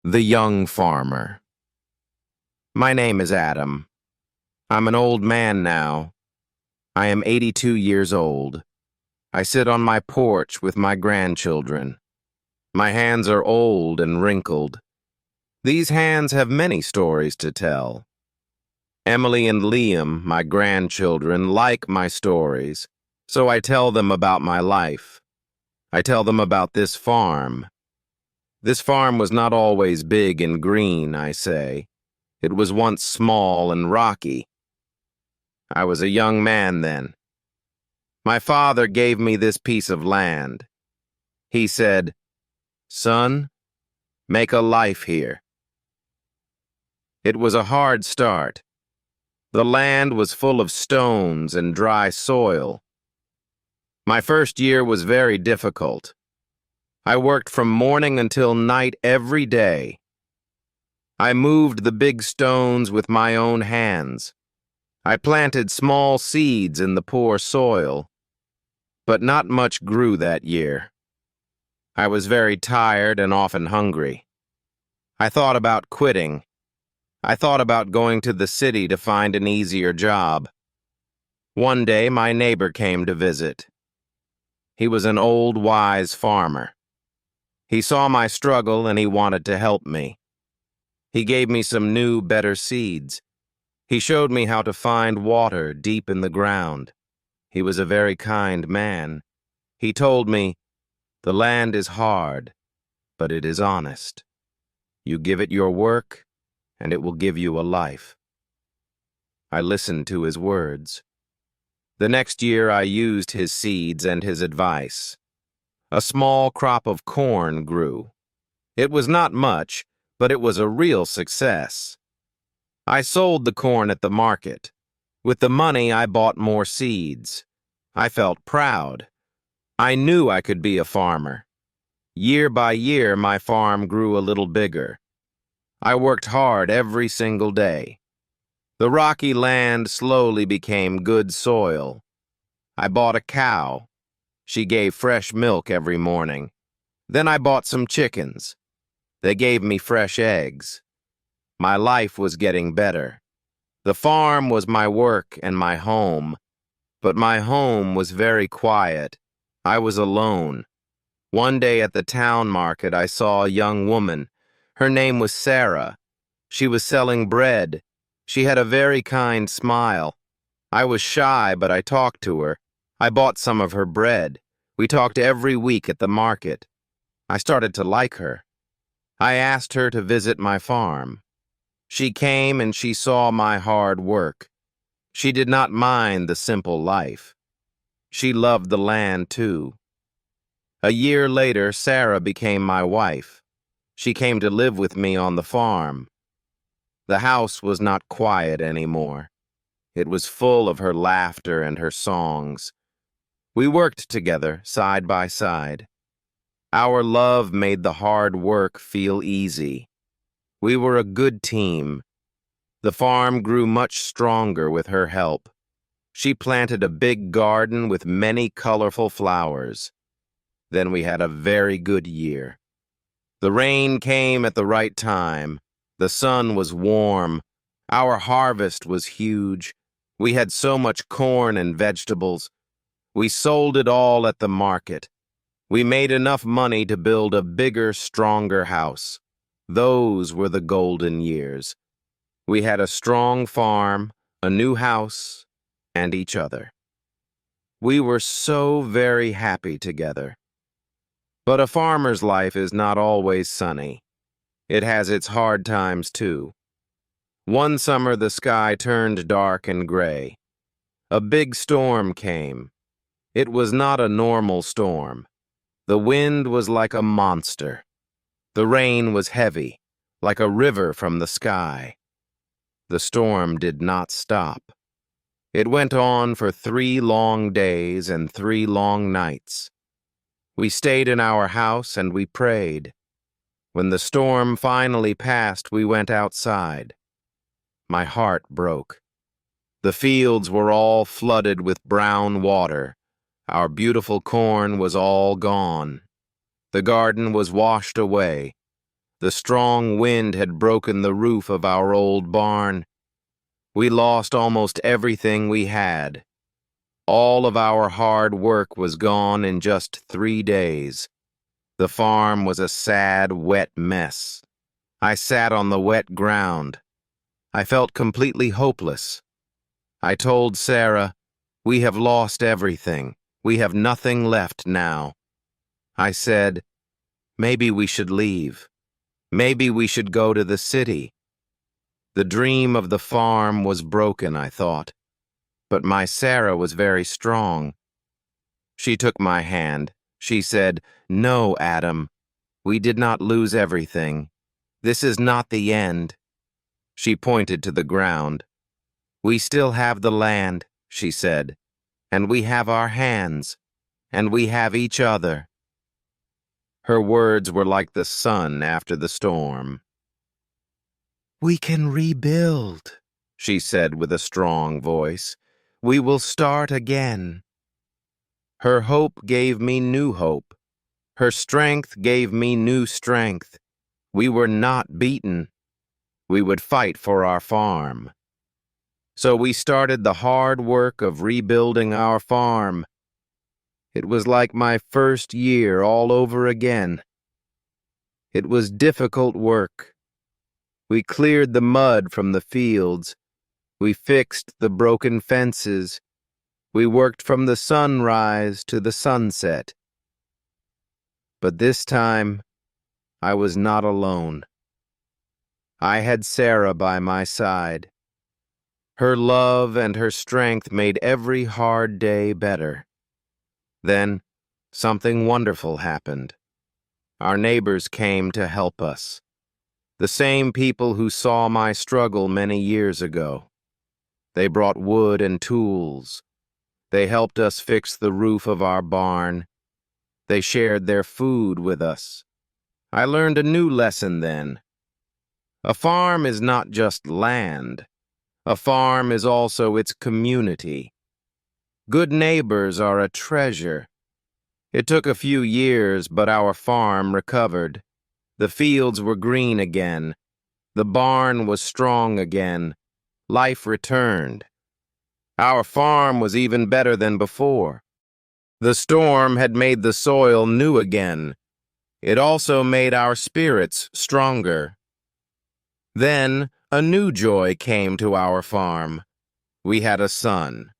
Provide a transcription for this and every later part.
The Young Farmer. My name is Adam. I'm an old man now. I am 82 years old. I sit on my porch with my grandchildren. My hands are old and wrinkled. These hands have many stories to tell. Emily and Liam, my grandchildren, like my stories, so I tell them about my life. I tell them about this farm. This farm was not always big and green, I say. It was once small and rocky. I was a young man then. My father gave me this piece of land. He said, "Son, make a life here." It was a hard start. The land was full of stones and dry soil. My first year was very difficult. I worked from morning until night every day. I moved the big stones with my own hands. I planted small seeds in the poor soil, but not much grew that year. I was very tired and often hungry. I thought about quitting. I thought about going to the city to find an easier job. One day, my neighbor came to visit. He was an old, wise farmer. He saw my struggle and he wanted to help me. He gave me some new, better seeds. He showed me how to find water deep in the ground. He was a very kind man. He told me, "The land is hard, but it is honest. You give it your work, and it will give you a life." I listened to his words. The next year I used his seeds and his advice. A small crop of corn grew. It was not much, but it was a real success. I sold the corn at the market. With the money, I bought more seeds. I felt proud. I knew I could be a farmer. Year by year, my farm grew a little bigger. I worked hard every single day. The rocky land slowly became good soil. I bought a cow. She gave fresh milk every morning. Then I bought some chickens. They gave me fresh eggs. My life was getting better. The farm was my work and my home, but my home was very quiet. I was alone. One day at the town market, I saw a young woman. Her name was Sarah. She was selling bread. She had a very kind smile. I was shy, but I talked to her. I bought some of her bread. We talked every week at the market. I started to like her. I asked her to visit my farm. She came and she saw my hard work. She did not mind the simple life. She loved the land too. A year later, Sarah became my wife. She came to live with me on the farm. The house was not quiet anymore. It was full of her laughter and her songs. We worked together, side by side. Our love made the hard work feel easy. We were a good team. The farm grew much stronger with her help. She planted a big garden with many colorful flowers. Then we had a very good year. The rain came at the right time. The sun was warm. Our harvest was huge. We had so much corn and vegetables. We sold it all at the market. We made enough money to build a bigger, stronger house. Those were the golden years. We had a strong farm, a new house, and each other. We were so very happy together. But a farmer's life is not always sunny. It has its hard times too. One summer the sky turned dark and gray. A big storm came. It was not a normal storm. The wind was like a monster. The rain was heavy, like a river from the sky. The storm did not stop. It went on for 3 long days and 3 long nights. We stayed in our house and we prayed. When the storm finally passed, we went outside. My heart broke. The fields were all flooded with brown water. Our beautiful corn was all gone. The garden was washed away. The strong wind had broken the roof of our old barn. We lost almost everything we had. All of our hard work was gone in just 3 days. The farm was a sad, wet mess. I sat on the wet ground. I felt completely hopeless. I told Sarah, "We have lost everything. We have nothing left now." I said, "Maybe we should leave. Maybe we should go to the city." The dream of the farm was broken, I thought. But my Sarah was very strong. She took my hand. She said, "No, Adam, we did not lose everything. This is not the end." She pointed to the ground. "We still have the land," she said, "and we have our hands, and we have each other." Her words were like the sun after the storm. "We can rebuild," she said with a strong voice. "We will start again." Her hope gave me new hope. Her strength gave me new strength. We were not beaten. We would fight for our farm. So we started the hard work of rebuilding our farm. It was like my first year all over again. It was difficult work. We cleared the mud from the fields. We fixed the broken fences. We worked from the sunrise to the sunset. But this time, I was not alone. I had Sarah by my side. Her love and her strength made every hard day better. Then, something wonderful happened. Our neighbors came to help us. The same people who saw my struggle many years ago. They brought wood and tools. They helped us fix the roof of our barn. They shared their food with us. I learned a new lesson then. A farm is not just land. A farm is also its community. Good neighbors are a treasure. It took a few years, but our farm recovered. The fields were green again. The barn was strong again. Life returned. Our farm was even better than before. The storm had made the soil new again. It also made our spirits stronger. Then a new joy came to our farm. We had a son.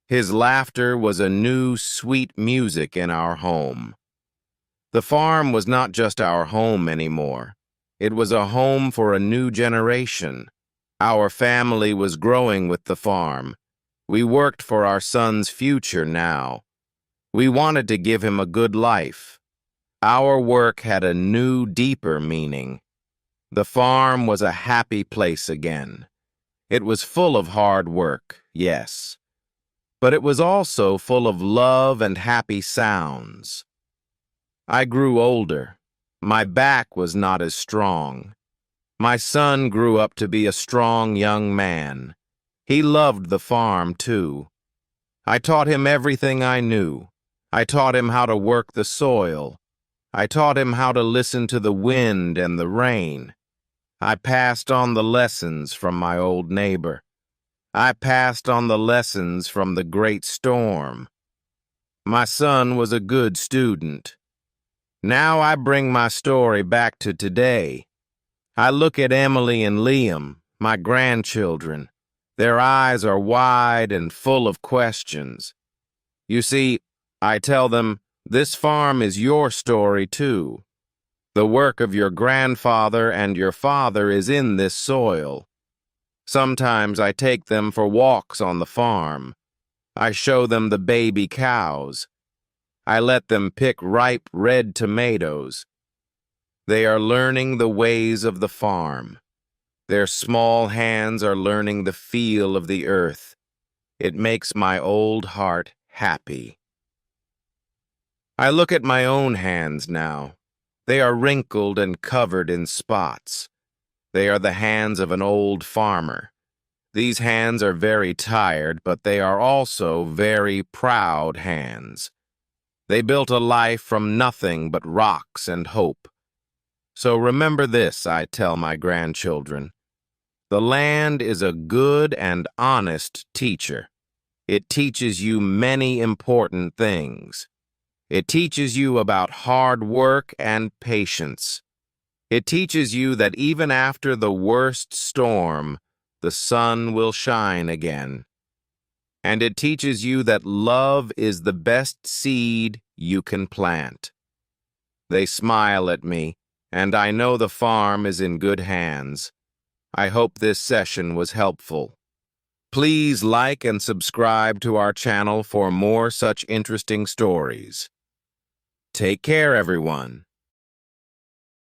His laughter was a new, sweet music in our home. The farm was not just our home anymore. It was a home for a new generation. Our family was growing with the farm. We worked for our son's future now. We wanted to give him a good life. Our work had a new, deeper meaning. The farm was a happy place again. It was full of hard work, yes. But it was also full of love and happy sounds. I grew older. My back was not as strong. My son grew up to be a strong young man. He loved the farm, too. I taught him everything I knew. I taught him how to work the soil. I taught him how to listen to the wind and the rain. I passed on the lessons from my old neighbor. I passed on the lessons from the great storm. My son was a good student. Now I bring my story back to today. I look at Emily and Liam, my grandchildren. Their eyes are wide and full of questions. You see, I tell them, this farm is your story too. The work of your grandfather and your father is in this soil. Sometimes I take them for walks on the farm. I show them the baby cows. I let them pick ripe red tomatoes. They are learning the ways of the farm. Their small hands are learning the feel of the earth. It makes my old heart happy. I look at my own hands now. They are wrinkled and covered in spots. They are the hands of an old farmer. These hands are very tired, but they are also very proud hands. They built a life from nothing but rocks and hope. So remember this, I tell my grandchildren. The land is a good and honest teacher. It teaches you many important things. It teaches you about hard work and patience. It teaches you that even after the worst storm, the sun will shine again. And it teaches you that love is the best seed you can plant. They smile at me, and I know the farm is in good hands. I hope this session was helpful. Please like and subscribe to our channel for more such interesting stories. Take care, everyone.